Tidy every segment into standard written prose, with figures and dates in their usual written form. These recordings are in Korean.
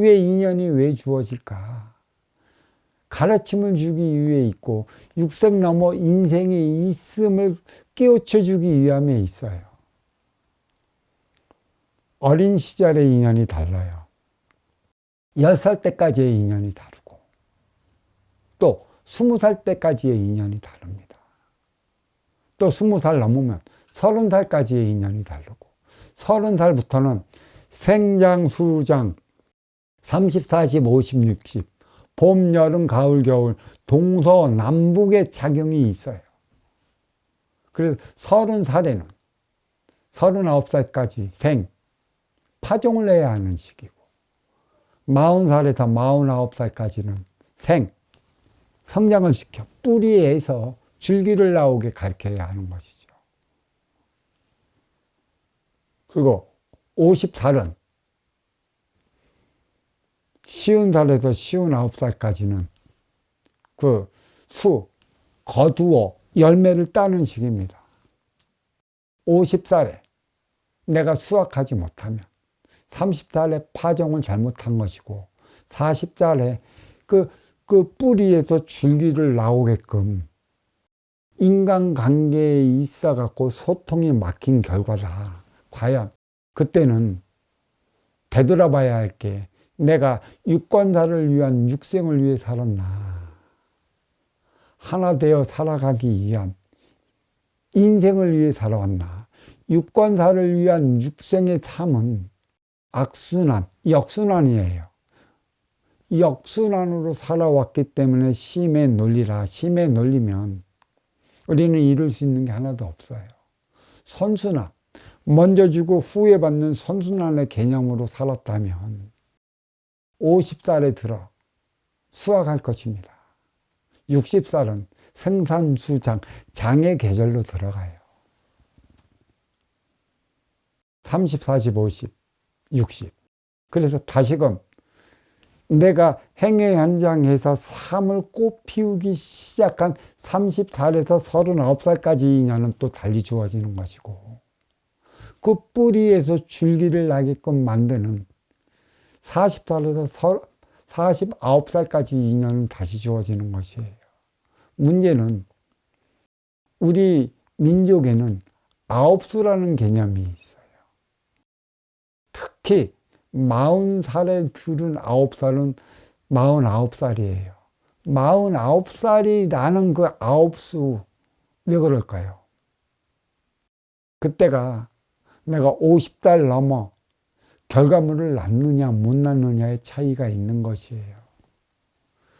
왜 인연이 왜 주어질까? 가르침을 주기 위해 있고 육생 넘어 인생이 있음을 깨우쳐 주기 위함에 있어요. 어린 시절의 인연이 달라요. 10살 때까지의 인연이 다르고 또 20살 때까지의 인연이 다릅니다. 또 20살 넘으면 30살까지의 인연이 다르고 30살부터는 생장, 수장, 30, 40, 50, 60 봄, 여름, 가을, 겨울 동서남북의 작용이 있어요. 그래서 30살에는 39살까지 생, 파종을 해야 하는 시기고 40살에서 49살까지는 생, 성장을 시켜 뿌리에서 줄기를 나오게 가르쳐야 하는 것이죠. 그리고 50살은 50살에서 59살까지는 그 거두어 열매를 따는 시기입니다. 50살에 내가 수확하지 못하면 30살에 파종을 잘못한 것이고 40살에 그 뿌리에서 줄기를 나오게끔 인간관계에 있어갖고 소통이 막힌 결과다. 과연 그때는 되돌아봐야 할 게 내가 유권자를 위한 육생을 위해 살았나, 하나 되어 살아가기 위한 인생을 위해 살아왔나. 유권자를 위한 육생의 삶은 악순환, 역순환이에요. 역순환으로 살아왔기 때문에 심의 논리라. 심의 논리면 우리는 이룰 수 있는 게 하나도 없어요. 선순환, 먼저 주고 후에 받는 선순환의 개념으로 살았다면 50살에 들어 수확할 것입니다. 60살은 생산수장, 장의 계절로 들어가요. 30, 40, 50, 60. 그래서 다시금 내가 행의 현장에서 삶을 꽃피우기 시작한 30살에서 39살까지 인연은 또 달리 주어지는 것이고 그 뿌리에서 줄기를 나게끔 만드는 40살에서 49살까지 인연은 다시 주어지는 것이에요. 문제는 우리 민족에는 9수라는 개념이 있어요. 특히 40살에 들은 9살은 49살이에요. 49살이라는 그 9수, 왜 그럴까요? 그때가 내가 50살 넘어 결과물을 낳느냐 못 낳느냐의 차이가 있는 것이에요.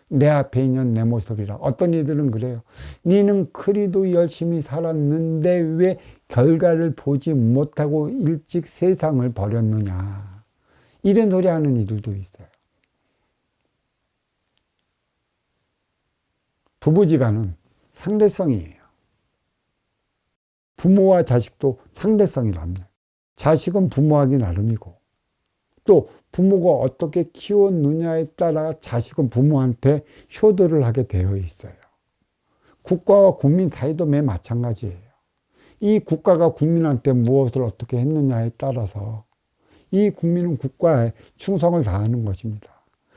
내 앞에 있는 내 모습이라. 어떤 이들은 그래요. 니는 그리도 열심히 살았는데 왜 결과를 보지 못하고 일찍 세상을 버렸느냐. 이런 소리 하는 이들도 있어요. 부부지간은 상대성이에요. 부모와 자식도 상대성이랍니다. 자식은 부모하기 나름이고 또 부모가 어떻게 키웠느냐에 따라 자식은 부모한테 효도를 하게 되어 있어요. 국가와 국민 사이도 매 마찬가지예요. 이 국가가 국민한테 무엇을 어떻게 했느냐에 따라서 이 국민은 국가에 충성을 다하는 것입니다.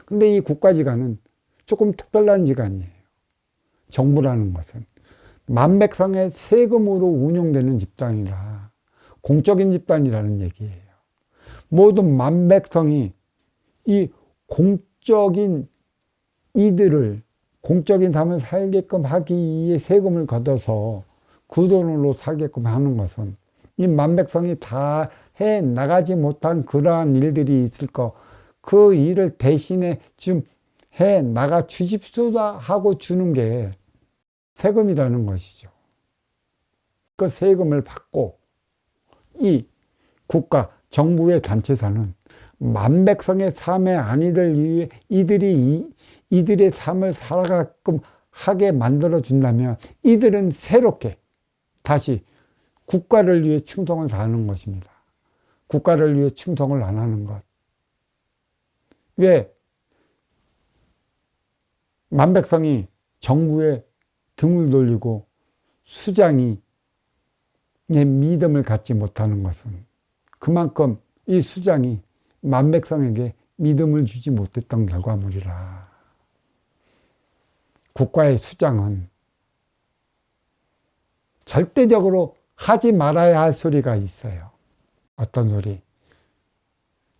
근데 이 국가지간은 조금 특별한 지간이에요. 정부라는 것은 만백성의 세금으로 운영되는 집단이라 공적인 집단이라는 얘기예요. 모든 만백성이 이 공적인 이들을 공적인 삶을 살게끔 하기 위해 세금을 걷어서 그 돈으로 살게끔 하는 것은 이 만백성이 다 해 나가지 못한 그러한 일들이 있을 거, 그 일을 대신에 좀 해 나가 주십소다 하고 주는 게 세금이라는 것이죠. 그 세금을 받고 이 국가, 정부의 단체사는 만백성의 삶의 안위를 위해 이들의 삶을 살아가끔 하게 만들어준다면 이들은 새롭게 다시 국가를 위해 충성을 다하는 것입니다. 국가를 위해 충성을 안 하는 것. 왜? 만백성이 정부에 등을 돌리고 수장이 믿음을 갖지 못하는 것은 그만큼 이 수장이 만백성에게 믿음을 주지 못했던 결과물이라. 국가의 수장은 절대적으로 하지 말아야 할 소리가 있어요. 어떤 소리?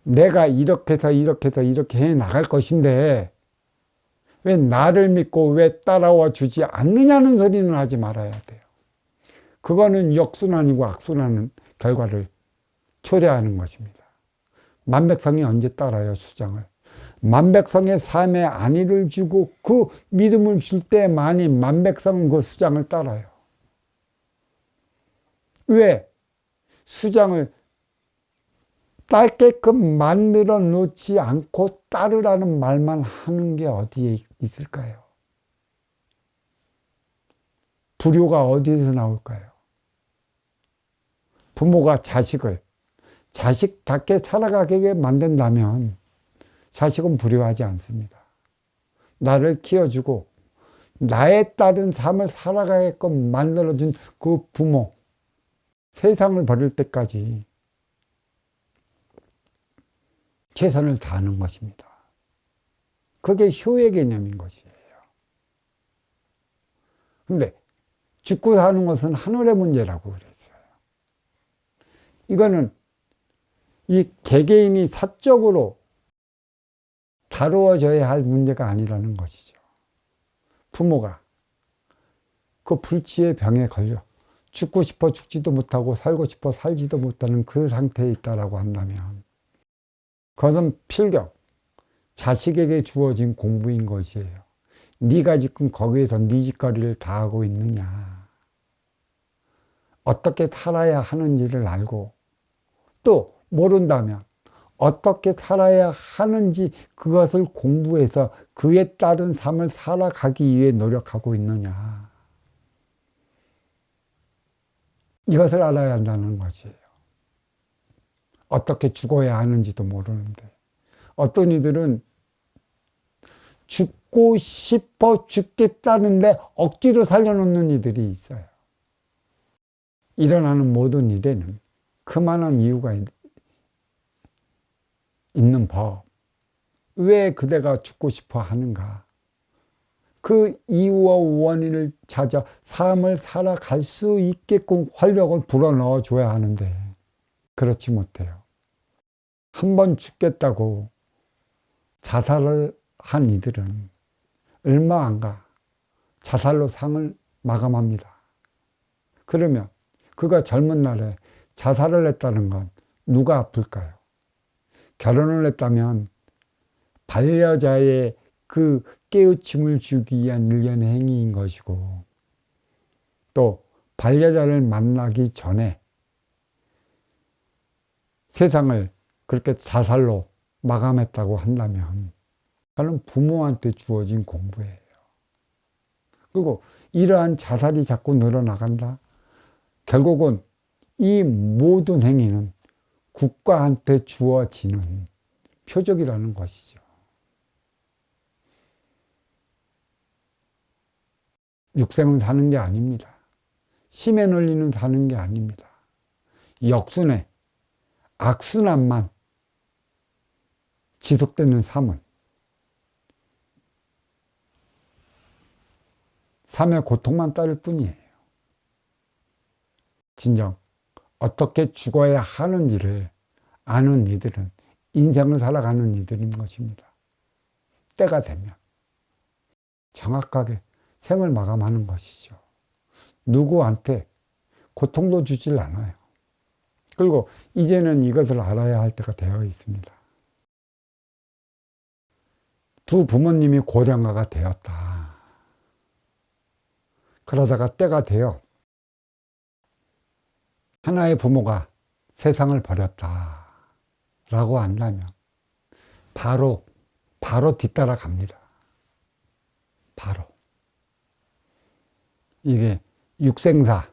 내가 이렇게 해서 이렇게 해 나갈 것인데 왜 나를 믿고 왜 따라와 주지 않느냐는 소리는 하지 말아야 돼요. 그거는 역순환이고 악순환은 결과를 초래하는 것입니다. 만백성이 언제 따라요, 수장을? 만백성의 삶에 안위를 주고 그 믿음을 줄 때만이 만백성은 그 수장을 따라요. 왜? 수장을 딸게끔 만들어 놓지 않고 따르라는 말만 하는 게 어디에 있을까요? 불효가 어디에서 나올까요? 부모가 자식을 자식답게 살아가게 만든다면 자식은 불효하지 않습니다. 나를 키워주고 나에 따른 삶을 살아가게끔 만들어준 그 부모, 세상을 버릴 때까지 최선을 다하는 것입니다. 그게 효의 개념인 것이에요. 그런데 죽고 사는 것은 하늘의 문제라고 그랬어요. 이거는 이 개개인이 사적으로 다루어져야 할 문제가 아니라는 것이죠. 부모가 그 불치의 병에 걸려 죽고 싶어 죽지도 못하고 살고 싶어 살지도 못하는 그 상태에 있다라고 한다면 그것은 필경 자식에게 주어진 공부인 것이에요. 네가 지금 거기에서 네 짓거리를 다 하고 있느냐, 어떻게 살아야 하는지를 알고 또 모른다면 어떻게 살아야 하는지 그것을 공부해서 그에 따른 삶을 살아가기 위해 노력하고 있느냐, 이것을 알아야 한다는 것이에요. 어떻게 죽어야 하는지도 모르는데 어떤 이들은 죽고 싶어 죽겠다는데 억지로 살려놓는 이들이 있어요. 일어나는 모든 일에는 그만한 이유가 있는 법. 왜 그대가 죽고 싶어 하는가? 그 이유와 원인을 찾아 삶을 살아갈 수 있게끔 활력을 불어넣어 줘야 하는데 그렇지 못해요. 한 번 죽겠다고 자살을 한 이들은 얼마 안 가 자살로 상을 마감합니다. 그러면 그가 젊은 날에 자살을 했다는 건 누가 아플까요? 결혼을 했다면 반려자의 그 깨우침을 주기 위한 일련의 행위인 것이고 또 반려자를 만나기 전에 세상을 그렇게 자살로 마감했다고 한다면 그는 부모한테 주어진 공부예요. 그리고 이러한 자살이 자꾸 늘어나간다. 결국은 이 모든 행위는 국가한테 주어지는 표적이라는 것이죠. 육생은 사는 게 아닙니다. 심의 논리는 사는 게 아닙니다. 역순의 악순환만 지속되는 삶은 삶의 고통만 따를 뿐이에요. 진정 어떻게 죽어야 하는지를 아는 이들은 인생을 살아가는 이들인 것입니다. 때가 되면 정확하게 생을 마감하는 것이죠. 누구한테 고통도 주질 않아요. 그리고 이제는 이것을 알아야 할 때가 되어 있습니다. 두 부모님이 고령화가 되었다. 그러다가 때가 되어 하나의 부모가 세상을 버렸다 라고 한다면 바로 뒤따라 갑니다. 바로. 이게 육생사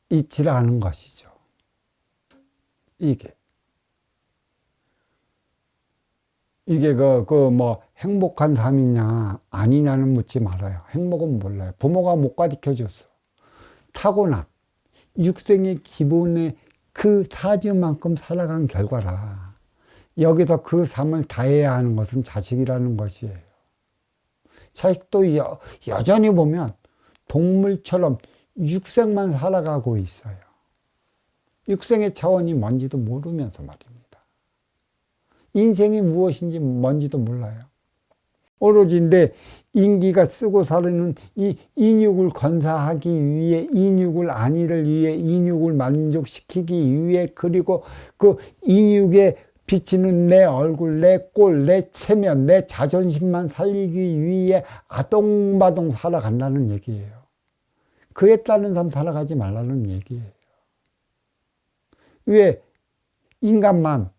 이치라는 것이죠. 이게 행복한 삶이냐 아니냐는 묻지 말아요. 행복은 몰라요. 부모가 못 가르쳐줬어. 타고난 육생의 기본의 그 사주만큼 살아간 결과라. 여기서 그 삶을 다해야 하는 것은 자식이라는 것이에요. 자식도 여전히 보면 동물처럼 육생만 살아가고 있어요. 육생의 차원이 뭔지도 모르면서 말입니다. 인생이 무엇인지 뭔지도 몰라요. 오로지 내 인기가 쓰고 사는 이 인육을 건사하기 위해, 인육을 안위를 위해, 인육을 만족시키기 위해, 그리고 그 인육에 비치는 내 얼굴, 내 꼴, 내 체면, 내 자존심만 살리기 위해 아동바동 살아간다는 얘기예요. 그에 따른 삶 살아가지 말라는 얘기예요. 왜 인간만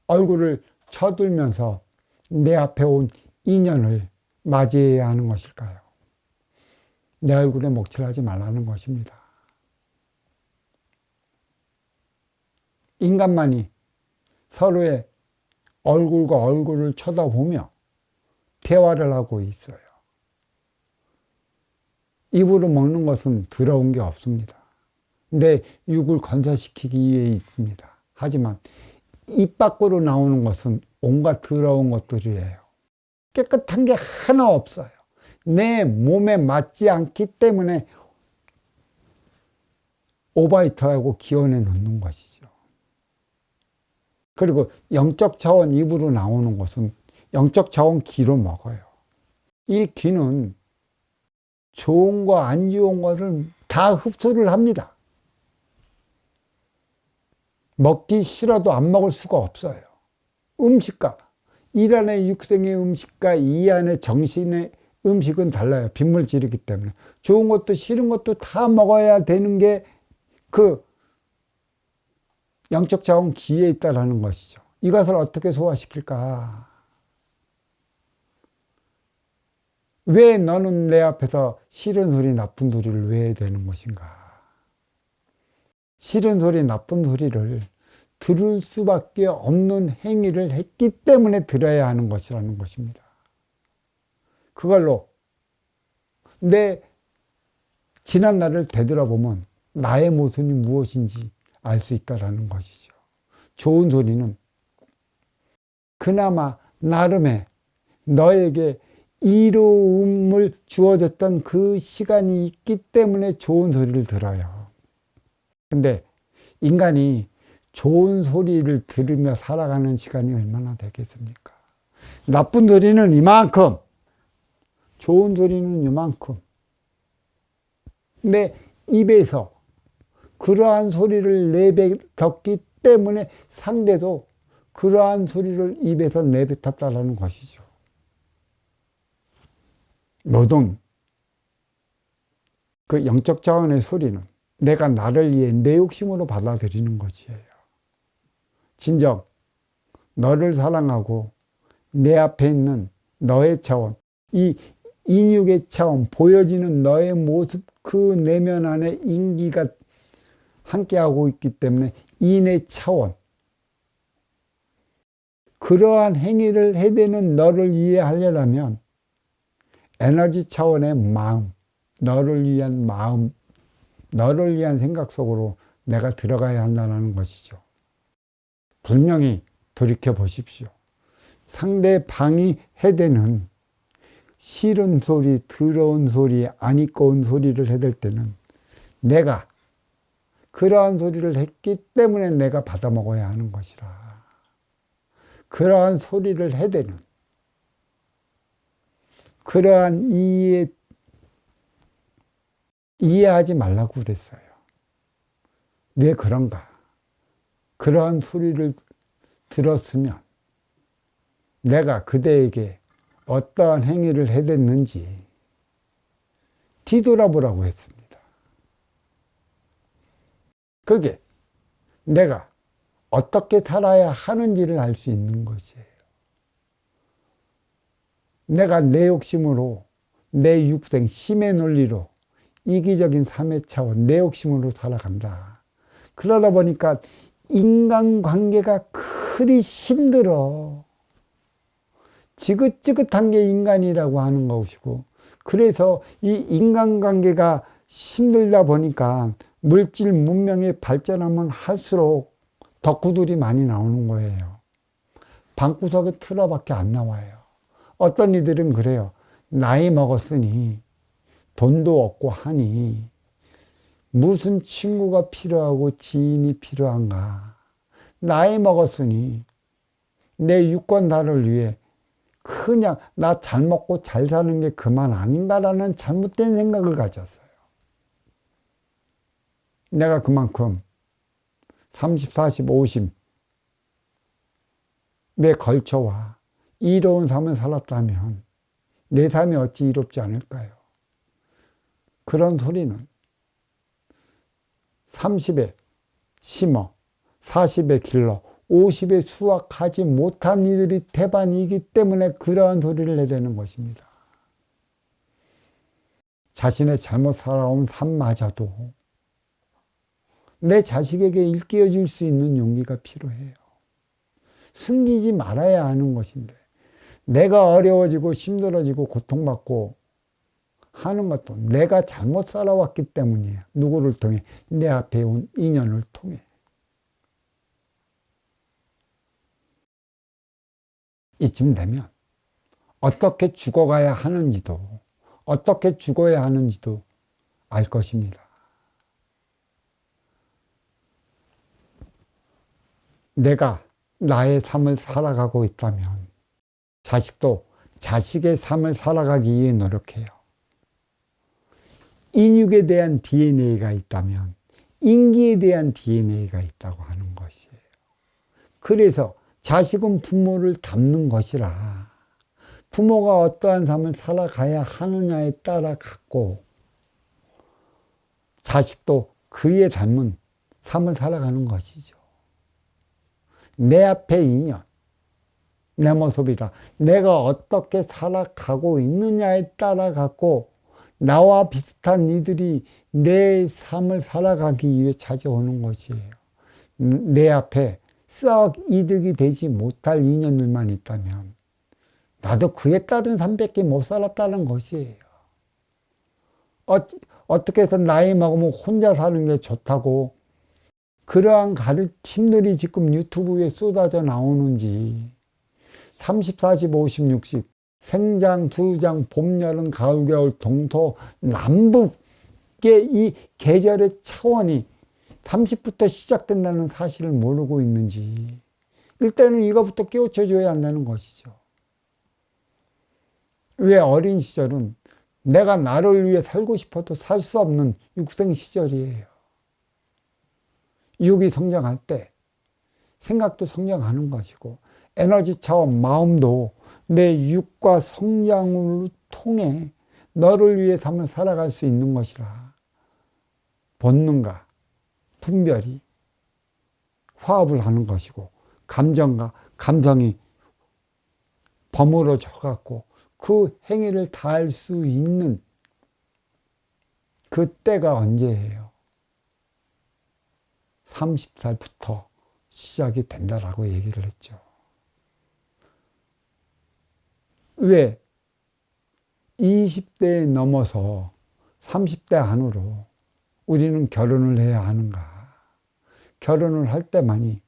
얼굴을 쳐들면서 내 앞에 온 인연을 맞이해야 하는 것일까요? 내 얼굴에 목칠하지 말라는 것입니다. 인간만이 서로의 얼굴과 얼굴을 쳐다보며 대화를 하고 있어요. 입으로 먹는 것은 더러운 게 없습니다. 내 육을 건사시키기 위해 있습니다. 하지만 입 밖으로 나오는 것은 온갖 더러운 것들이에요. 깨끗한 게 하나 없어요. 내 몸에 맞지 않기 때문에 오바이트하고 기원해 놓는 것이죠. 그리고 영적 차원 입으로 나오는 것은 영적 차원 기로 먹어요. 이 기는 좋은 거 안 좋은 것을 다 흡수를 합니다. 먹기 싫어도 안 먹을 수가 없어요. 음식과 일 안의 육생의 음식과 이 안의 정신의 음식은 달라요. 빗물질이기 때문에. 좋은 것도 싫은 것도 다 먹어야 되는 게 그 영적 자원 기에 있다라는 것이죠. 이것을 어떻게 소화시킬까? 왜 너는 내 앞에서 싫은 소리, 나쁜 소리를 왜 해야 되는 것인가? 싫은 소리, 나쁜 소리를 들을 수밖에 없는 행위를 했기 때문에 들어야 하는 것이라는 것입니다. 그걸로 내 지난 날을 되돌아보면 나의 모습이 무엇인지 알 수 있다는 것이죠. 좋은 소리는 그나마 나름의 너에게 이로움을 주어졌던 그 시간이 있기 때문에 좋은 소리를 들어요. 근데 인간이 좋은 소리를 들으며 살아가는 시간이 얼마나 되겠습니까? 나쁜 소리는 이만큼, 좋은 소리는 이만큼. 내 입에서 그러한 소리를 내뱉었기 때문에 상대도 그러한 소리를 입에서 내뱉었다는 것이죠. 모든 그 영적 차원의 소리는 내가 나를 위해 내 욕심으로 받아들이는 것이에요. 진정 너를 사랑하고 내 앞에 있는 너의 차원, 이 인육의 차원, 보여지는 너의 모습, 그 내면 안에 인기가 함께하고 있기 때문에 인의 차원, 그러한 행위를 해대는 너를 이해하려면 에너지 차원의 마음, 너를 위한 마음, 너를 위한 생각 속으로 내가 들어가야 한다는 것이죠. 분명히 돌이켜 보십시오. 상대방이 해대는 싫은 소리, 더러운 소리, 안 이꺼운 소리를 해댈 때는 내가 그러한 소리를 했기 때문에 내가 받아먹어야 하는 것이라. 그러한 소리를 해대는 그러한 이해하지 말라고 그랬어요. 왜 그런가? 그러한 소리를 들었으면 내가 그대에게 어떠한 행위를 해댔는지 뒤돌아보라고 했습니다. 그게 내가 어떻게 살아야 하는지를 알 수 있는 것이에요. 내가 내 욕심으로, 내 육생, 힘의 논리로, 이기적인 삶의 차원, 내 욕심으로 살아간다. 그러다 보니까 인간관계가 그리 힘들어. 지긋지긋한 게 인간이라고 하는 것이고, 그래서 이 인간관계가 힘들다 보니까 물질 문명이 발전하면 할수록 덕후들이 많이 나오는 거예요. 방구석에 틀어밖에 안 나와요. 어떤 이들은 그래요. 나이 먹었으니 돈도 없고 하니 무슨 친구가 필요하고 지인이 필요한가. 나이 먹었으니 내 유권자를 위해 그냥 나 잘 먹고 잘 사는 게 그만 아닌가라는 잘못된 생각을 가졌어요. 내가 그만큼 30, 40, 50에 걸쳐와 이로운 삶을 살았다면 내 삶이 어찌 이롭지 않을까요? 그런 소리는 30에 심어, 40에 길러, 50에 수확하지 못한 이들이 태반이기 때문에 그러한 소리를 내려는 것입니다. 자신의 잘못 살아온 삶마저도 내 자식에게 일깨워줄 수 있는 용기가 필요해요. 숨기지 말아야 하는 것인데 내가 어려워지고 힘들어지고 고통받고 하는 것도 내가 잘못 살아왔기 때문이에요. 누구를 통해? 내 앞에 온 인연을 통해. 이쯤 되면 어떻게 죽어가야 하는지도 어떻게 죽어야 하는지도 알 것입니다. 내가 나의 삶을 살아가고 있다면 자식도 자식의 삶을 살아가기 위해 노력해요. 인육에 대한 DNA가 있다면 인기에 대한 DNA가 있다고 하는 것이에요. 그래서 자식은 부모를 닮는 것이라 부모가 어떠한 삶을 살아가야 하느냐에 따라 갖고 자식도 그에 닮은 삶을 살아가는 것이죠. 내 앞에 인연, 내 모습이라 내가 어떻게 살아가고 있느냐에 따라 갖고 나와 비슷한 이들이 내 삶을 살아가기 위해 찾아오는 것이에요. 내 앞에 썩 이득이 되지 못할 인연들만 있다면 나도 그에 따른 삶밖에 못 살았다는 것이에요. 어떻게 해서 나이 먹으면 혼자 사는 게 좋다고 그러한 가르침들이 지금 유튜브에 쏟아져 나오는지 30, 40, 50, 60 생장, 수장, 봄, 여름, 가을, 겨울, 동토, 남북의 이 계절의 차원이 30부터 시작된다는 사실을 모르고 있는지 일단은 이거부터 깨우쳐 줘야 한다는 것이죠. 왜 어린 시절은 내가 나를 위해 살고 싶어도 살 수 없는 육생 시절이에요. 육이 성장할 때 생각도 성장하는 것이고 에너지 차원 마음도 내 육과 성장을 통해 너를 위해 삶을 살아갈 수 있는 것이라 본능과 분별이 화합을 하는 것이고 감정과 감성이 버무러져 갖고 그 행위를 다 할 수 있는 그때가 언제예요? 30살부터 시작이 된다라고 얘기를 했죠. 왜 20대에 넘어서 30대 안으로 우리는 결혼을 해야 하는가? 결혼을 할 때만이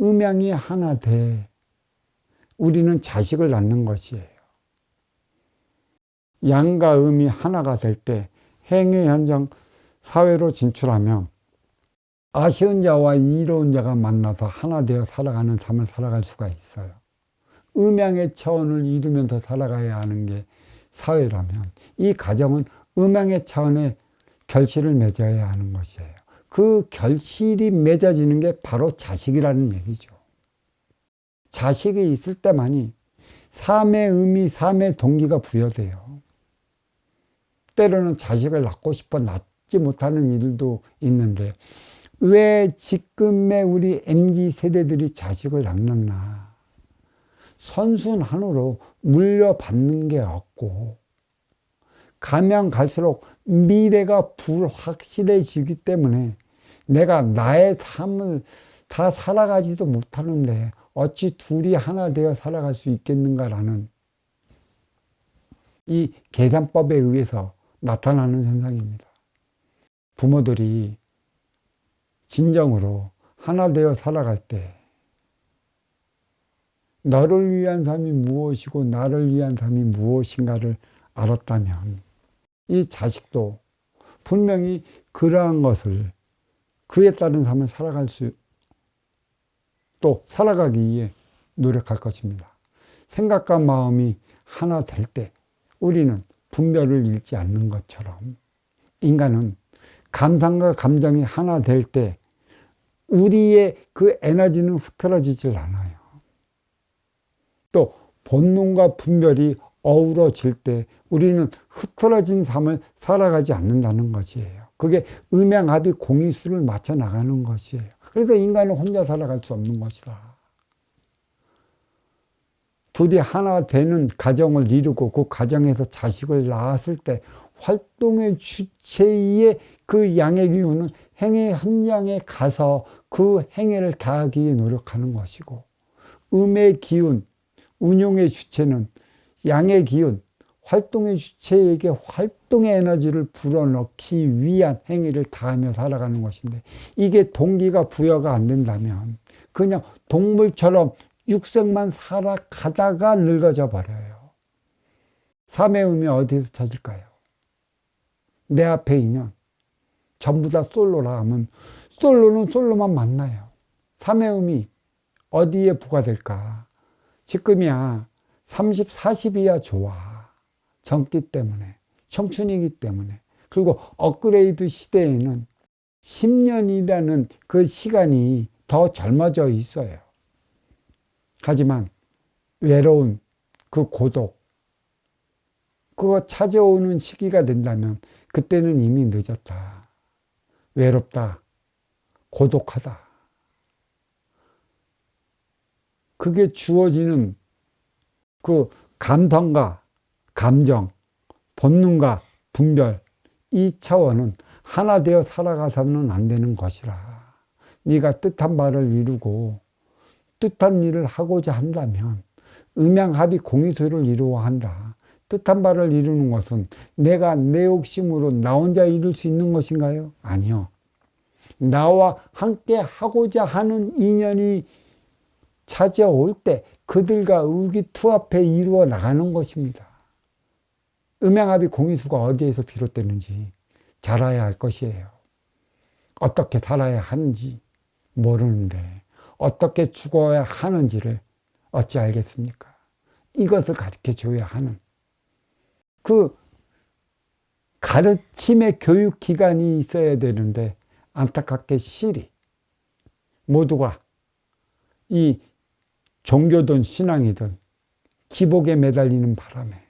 음양이 하나 돼 우리는 자식을 낳는 것이에요. 양과 음이 하나가 될 때 행위 현장 사회로 진출하면 아쉬운 자와 이로운 자가 만나서 하나 되어 살아가는 삶을 살아갈 수가 있어요. 음양의 차원을 이루면서 살아가야 하는 게 사회라면 이 가정은 음양의 차원의 결실을 맺어야 하는 것이에요. 그 결실이 맺어지는 게 바로 자식이라는 얘기죠. 자식이 있을 때만이 삶의 의미, 삶의 동기가 부여돼요. 때로는 자식을 낳고 싶어 낳지 못하는 일도 있는데 왜 지금의 우리 MZ세대들이 자식을 낳느냐. 선순환으로 물려받는 게 없고 가면 갈수록 미래가 불확실해지기 때문에 내가 나의 삶을 다 살아가지도 못하는데 어찌 둘이 하나 되어 살아갈 수 있겠는가라는 이 계산법에 의해서 나타나는 현상입니다. 부모들이 진정으로 하나 되어 살아갈 때 너를 위한 삶이 무엇이고 나를 위한 삶이 무엇인가를 알았다면 이 자식도 분명히 그러한 것을 그에 따른 삶을 살아가기 위해 노력할 것입니다. 생각과 마음이 하나 될 때 우리는 분별을 잃지 않는 것처럼 인간은 감상과 감정이 하나 될 때 우리의 그 에너지는 흐트러지질 않아요. 또 본능과 분별이 어우러질 때 우리는 흐트러진 삶을 살아가지 않는다는 것이에요. 그게 음양합의 공의수를 맞춰 나가는 것이에요. 그래서 인간은 혼자 살아갈 수 없는 것이다. 둘이 하나 되는 가정을 이루고 그 가정에서 자식을 낳았을 때 활동의 주체의 그 양의 기운은 행의 현장에 가서 그 행위를 다하기 위해 노력하는 것이고, 음의 기운, 운용의 주체는 양의 기운, 활동의 주체에게 활동의 에너지를 불어넣기 위한 행위를 다하며 살아가는 것인데, 이게 동기가 부여가 안 된다면 그냥 동물처럼 육생만 살아가다가 늙어져 버려요. 삶의 의미 어디에서 찾을까요? 내 앞에 인연 전부 다 솔로라 하면 솔로는 솔로만 만나요. 삶의 의미 어디에 부과될까? 지금이야 30, 40이야 좋아. 젊기 때문에, 청춘이기 때문에. 그리고 업그레이드 시대에는 10년이라는 그 시간이 더 젊어져 있어요. 하지만 외로운 그 고독, 그거 찾아오는 시기가 된다면 그때는 이미 늦었다. 외롭다. 고독하다. 그게 주어지는 그 감성과 감정, 본능과 분별, 이 차원은 하나 되어 살아가서는 안 되는 것이라. 네가 뜻한 바를 이루고 뜻한 일을 하고자 한다면 음양합의 공의수를 이루어야 한다. 뜻한 바를 이루는 것은 내가 내 욕심으로 나 혼자 이룰 수 있는 것인가요? 아니요. 나와 함께 하고자 하는 인연이 찾아올 때 그들과 의기투합해 이루어 나가는 것입니다. 음양합의 공의수가 어디에서 비롯되는지 잘 알아야 할 것이에요. 어떻게 살아야 하는지 모르는데 어떻게 죽어야 하는지를 어찌 알겠습니까? 이것을 가르쳐줘야 하는 그 가르침의 교육기관이 있어야 되는데 안타깝게 실이 모두가 이 종교든 신앙이든 기복에 매달리는 바람에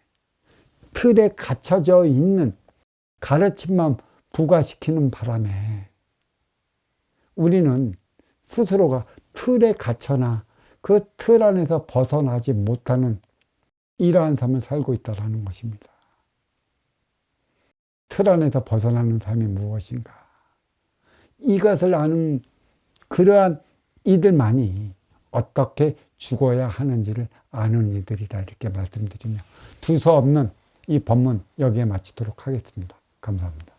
틀에 갇혀져 있는 가르침만 부과시키는 바람에 우리는 스스로가 틀에 갇혀나 그 틀 안에서 벗어나지 못하는 이러한 삶을 살고 있다는 것입니다. 틀 안에서 벗어나는 삶이 무엇인가? 이것을 아는 그러한 이들만이 어떻게 죽어야 하는지를 아는 이들이라 이렇게 말씀드리며 두서없는 이 법문 여기에 마치도록 하겠습니다. 감사합니다.